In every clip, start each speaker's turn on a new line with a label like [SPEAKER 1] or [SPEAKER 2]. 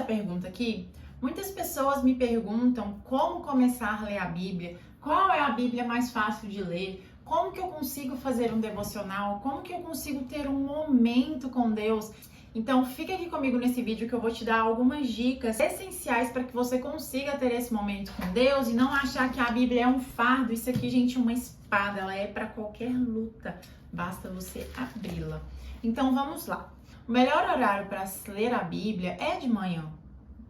[SPEAKER 1] pergunta aqui. Muitas pessoas me perguntam como começar a ler a Bíblia, qual é a Bíblia mais fácil de ler, como que eu consigo fazer um devocional, como que eu consigo ter um momento com Deus. Então fica aqui comigo nesse vídeo que eu vou te dar algumas dicas essenciais para que você consiga ter esse momento com Deus e não achar que a Bíblia é um fardo. Isso aqui, gente, é uma espada, ela é para qualquer luta, basta você abri-la. Então vamos lá. O melhor horário para ler a Bíblia é de manhã.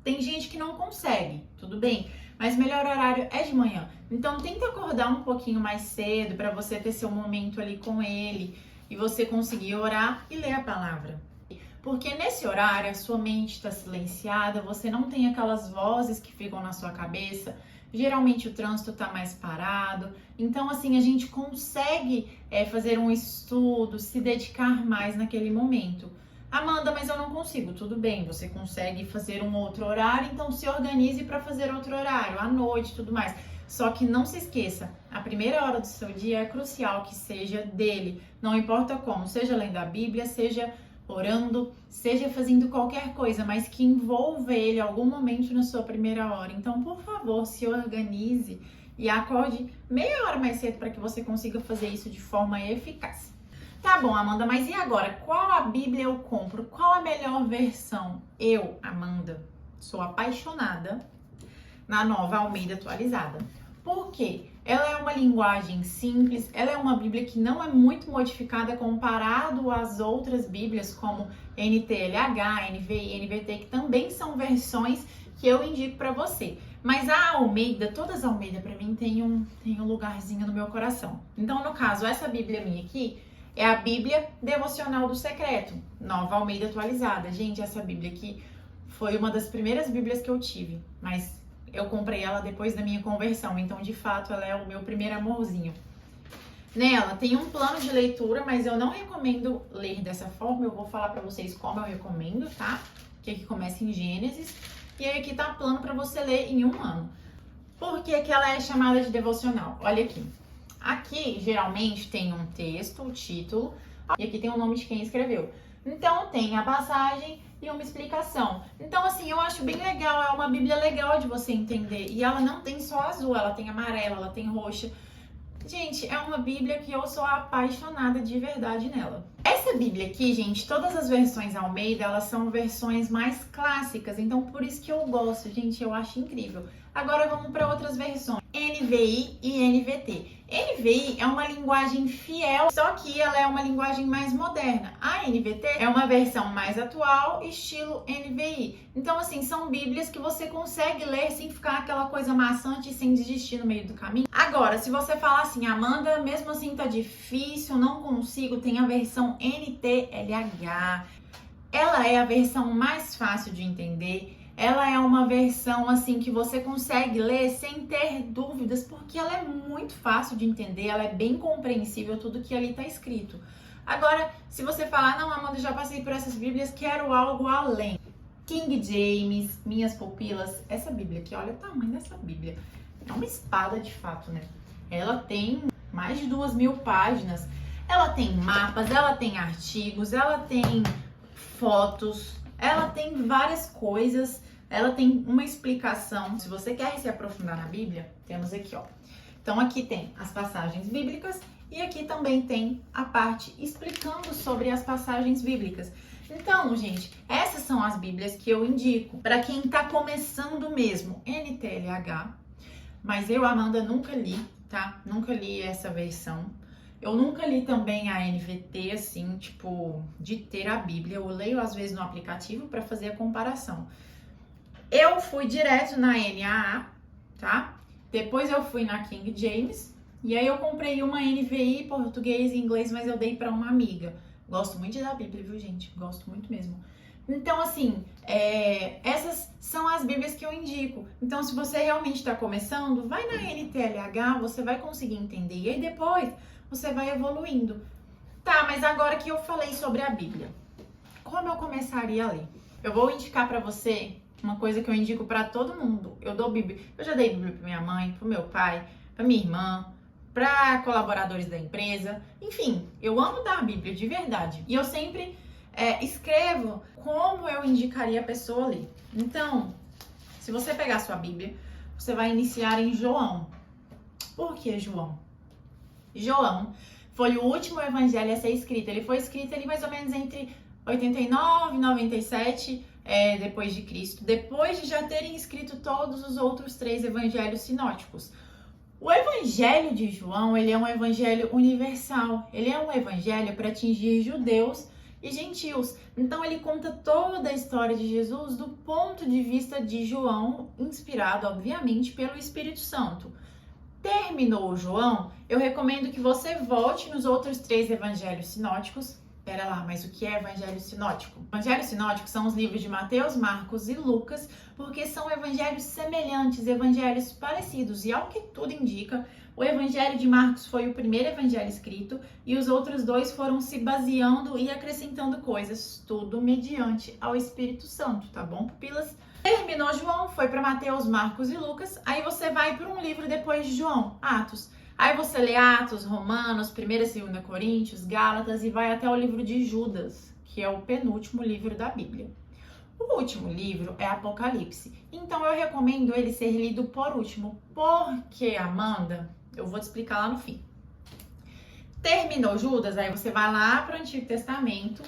[SPEAKER 1] Tem gente que não consegue, tudo bem, mas o melhor horário é de manhã. Então tenta acordar um pouquinho mais cedo para você ter seu momento ali com Ele e você conseguir orar e ler a palavra. Porque nesse horário a sua mente está silenciada, você não tem aquelas vozes que ficam na sua cabeça. Geralmente o trânsito está mais parado. Então assim, a gente consegue fazer um estudo, se dedicar mais naquele momento. Amanda, mas eu não consigo. Tudo bem, você consegue fazer um outro horário, então se organize para fazer outro horário, à noite e tudo mais. Só que não se esqueça, a primeira hora do seu dia é crucial que seja dele. Não importa como, seja lendo a Bíblia, seja orando, seja fazendo qualquer coisa, mas que envolva ele em algum momento na sua primeira hora. Então, por favor, se organize e acorde meia hora mais cedo para que você consiga fazer isso de forma eficaz. Tá bom, Amanda, mas e agora? Qual a Bíblia eu compro? Qual a melhor versão? Eu, Amanda, sou apaixonada na Nova Almeida Atualizada. Por quê? Ela é uma linguagem simples, ela é uma Bíblia que não é muito modificada comparado às outras Bíblias, como NTLH, NVI, NVT, que também são versões que eu indico para você. Mas a Almeida, todas as Almeida para mim tem um lugarzinho no meu coração. Então, no caso, essa Bíblia minha aqui é a Bíblia Devocional do Secreto, Nova Almeida Atualizada. Gente, essa Bíblia aqui foi uma das primeiras Bíblias que eu tive, mas eu comprei ela depois da minha conversão, então de fato ela é o meu primeiro amorzinho. Nela tem um plano de leitura, mas eu não recomendo ler dessa forma, eu vou falar pra vocês como eu recomendo, tá? Que aqui começa em Gênesis, e aí aqui tá o plano pra você ler em um ano. Por que que ela é chamada de devocional? Olha aqui. Aqui, geralmente, tem um texto, o título, e aqui tem o nome de quem escreveu. Então, tem a passagem e uma explicação. Então, assim, eu acho bem legal, é uma Bíblia legal de você entender. E ela não tem só azul, ela tem amarela, ela tem roxa. Gente, é uma Bíblia que eu sou apaixonada de verdade nela. Essa Bíblia aqui, gente, todas as versões Almeida, elas são versões mais clássicas, então por isso que eu gosto, gente, eu acho incrível. Agora vamos para outras versões, NVI e NVT. NVI é uma linguagem fiel, só que ela é uma linguagem mais moderna. A NVT é uma versão mais atual, estilo NVI. Então, assim, são Bíblias que você consegue ler sem ficar aquela coisa maçante e sem desistir no meio do caminho. Agora, se você falar assim, Amanda, mesmo assim tá difícil, não consigo, tem a versão NTLH. Ela é a versão mais fácil de entender. Ela é uma versão assim que você consegue ler sem ter dúvidas, porque ela é muito fácil de entender, ela é bem compreensível tudo que ali está escrito. Agora, se você falar, não, Amanda, já passei por essas Bíblias, quero algo além. King James, Minhas Pupilas, essa Bíblia aqui, olha o tamanho dessa Bíblia. É uma espada de fato, né? Ela tem mais de 2.000 páginas, ela tem mapas, ela tem artigos, ela tem fotos, ela tem várias coisas, ela tem uma explicação. Se você quer se aprofundar na Bíblia, temos aqui, ó. Então aqui tem as passagens bíblicas e aqui também tem a parte explicando sobre as passagens bíblicas. Então, gente, essas são as Bíblias que eu indico para quem tá começando mesmo, NTLH, mas eu, Amanda, nunca li, tá? Nunca li essa versão. Eu nunca li também a NVT, assim, tipo, de ter a Bíblia. Eu leio, às vezes, no aplicativo para fazer a comparação. Eu fui direto na NAA, tá? Depois eu fui na King James. E aí eu comprei uma NVI, português e inglês, mas eu dei para uma amiga. Gosto muito de ler a Bíblia, viu, gente? Gosto muito mesmo. Então, assim, essas são as Bíblias que eu indico. Então, se você realmente está começando, vai na NTLH, você vai conseguir entender. E aí depois você vai evoluindo. Tá, mas agora que eu falei sobre a Bíblia, como eu começaria a ler? Eu vou indicar pra você uma coisa que eu indico pra todo mundo. Eu dou Bíblia. Eu já dei Bíblia pra minha mãe, pro meu pai, pra minha irmã, pra colaboradores da empresa. Enfim, eu amo dar a Bíblia de verdade. E eu sempre escrevo como eu indicaria a pessoa ler. Então, se você pegar a sua Bíblia, você vai iniciar em João. Por que João? João foi o último evangelho a ser escrito. Ele foi escrito ali mais ou menos entre 89 e 97 depois de Cristo, depois de já terem escrito todos os outros 3 evangelhos sinóticos. O evangelho de João, ele é um evangelho universal. Ele é um evangelho para atingir judeus e gentios. Então ele conta toda a história de Jesus do ponto de vista de João, inspirado, obviamente, pelo Espírito Santo. Terminou João, eu recomendo que você volte nos outros 3 evangelhos sinóticos. Pera lá, mas o que é evangelho sinótico? Evangelhos sinóticos são os livros de Mateus, Marcos e Lucas, porque são evangelhos semelhantes, evangelhos parecidos. E ao que tudo indica, o evangelho de Marcos foi o primeiro evangelho escrito e os outros 2 foram se baseando e acrescentando coisas, tudo mediante ao Espírito Santo, tá bom, pupilas? Terminou João, foi para Mateus, Marcos e Lucas, aí você vai para um livro depois de João, Atos. Aí você lê Atos, Romanos, 1ª e 2ª Coríntios, Gálatas e vai até o livro de Judas, que é o penúltimo livro da Bíblia. O último livro é Apocalipse, então eu recomendo ele ser lido por último, porque, Amanda, eu vou te explicar lá no fim. Terminou Judas, aí você vai lá para o Antigo Testamento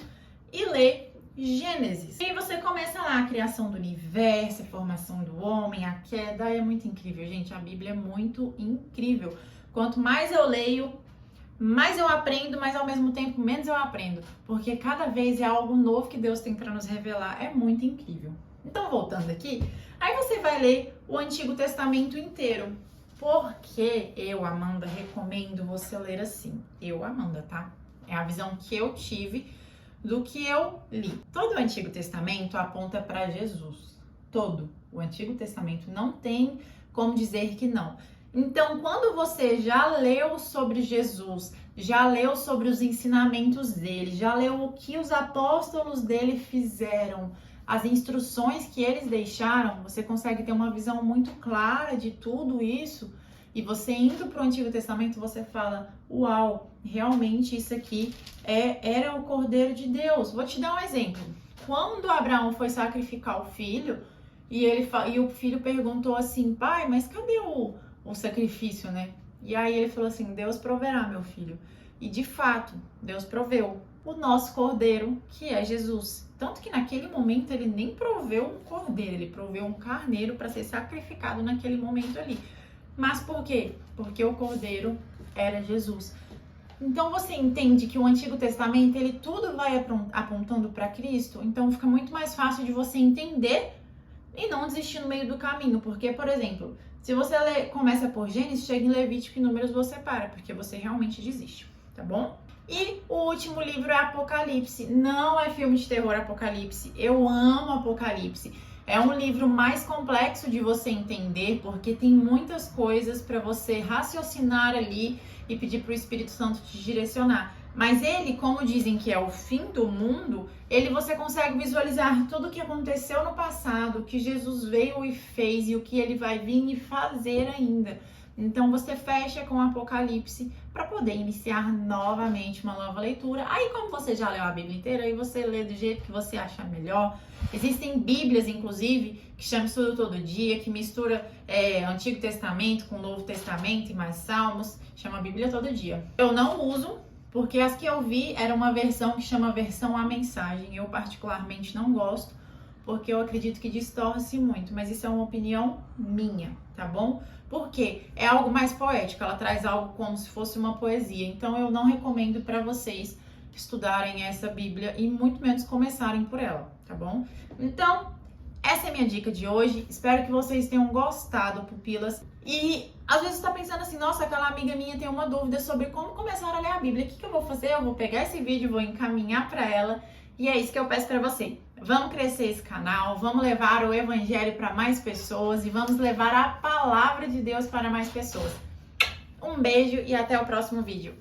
[SPEAKER 1] e lê Gênesis. E você começa lá a criação do universo, a formação do homem, a queda. É muito incrível, gente. A Bíblia é muito incrível. Quanto mais eu leio, mais eu aprendo, mas ao mesmo tempo menos eu aprendo. Porque cada vez é algo novo que Deus tem para nos revelar. É muito incrível. Então, voltando aqui, aí você vai ler o Antigo Testamento inteiro. Porque eu, Amanda, recomendo você ler assim. Eu, Amanda, tá? É a visão que eu tive do que eu li. Todo o Antigo Testamento aponta para Jesus. Todo o Antigo Testamento, não tem como dizer que não. Então, quando você já leu sobre Jesus, já leu sobre os ensinamentos dele, já leu o que os apóstolos dele fizeram, as instruções que eles deixaram, você consegue ter uma visão muito clara de tudo isso. E você indo para o Antigo Testamento, você fala, uau, realmente isso aqui era o Cordeiro de Deus. Vou te dar um exemplo. Quando Abraão foi sacrificar o filho, e o filho perguntou assim, pai, mas cadê o sacrifício, né? E aí ele falou assim, Deus proverá, meu filho. E de fato, Deus proveu o nosso Cordeiro, que é Jesus. Tanto que naquele momento ele nem proveu um cordeiro, ele proveu um carneiro para ser sacrificado naquele momento ali. Mas por quê? Porque o Cordeiro era Jesus. Então você entende que o Antigo Testamento, ele tudo vai apontando para Cristo, então fica muito mais fácil de você entender e não desistir no meio do caminho. Porque, por exemplo, se você começa por Gênesis, chega em Levítico e Números, você para, porque você realmente desiste, tá bom? E o último livro é Apocalipse. Não é filme de terror Apocalipse. Eu amo Apocalipse. É um livro mais complexo de você entender, porque tem muitas coisas para você raciocinar ali e pedir para o Espírito Santo te direcionar. Mas ele, como dizem que é o fim do mundo, você consegue visualizar tudo o que aconteceu no passado, o que Jesus veio e fez e o que ele vai vir e fazer ainda. Então você fecha com o Apocalipse para poder iniciar novamente uma nova leitura. Aí, como você já leu a Bíblia inteira, aí você lê do jeito que você achar melhor. Existem Bíblias, inclusive, que chamam Estudo Todo Dia, que mistura Antigo Testamento com Novo Testamento e mais Salmos, chama Bíblia Todo Dia. Eu não uso, porque as que eu vi era uma versão que chama Versão à Mensagem. Eu particularmente não gosto, porque eu acredito que distorce muito, mas isso é uma opinião minha, tá bom? Porque é algo mais poético, ela traz algo como se fosse uma poesia. Então eu não recomendo para vocês estudarem essa Bíblia e muito menos começarem por ela, tá bom? Então, essa é a minha dica de hoje. Espero que vocês tenham gostado, pupilas. E às vezes você tá pensando assim, nossa, aquela amiga minha tem uma dúvida sobre como começar a ler a Bíblia. O que eu vou fazer? Eu vou pegar esse vídeo, vou encaminhar para ela. E é isso que eu peço para você. Vamos crescer esse canal, vamos levar o Evangelho para mais pessoas e vamos levar a Palavra de Deus para mais pessoas. Um beijo e até o próximo vídeo.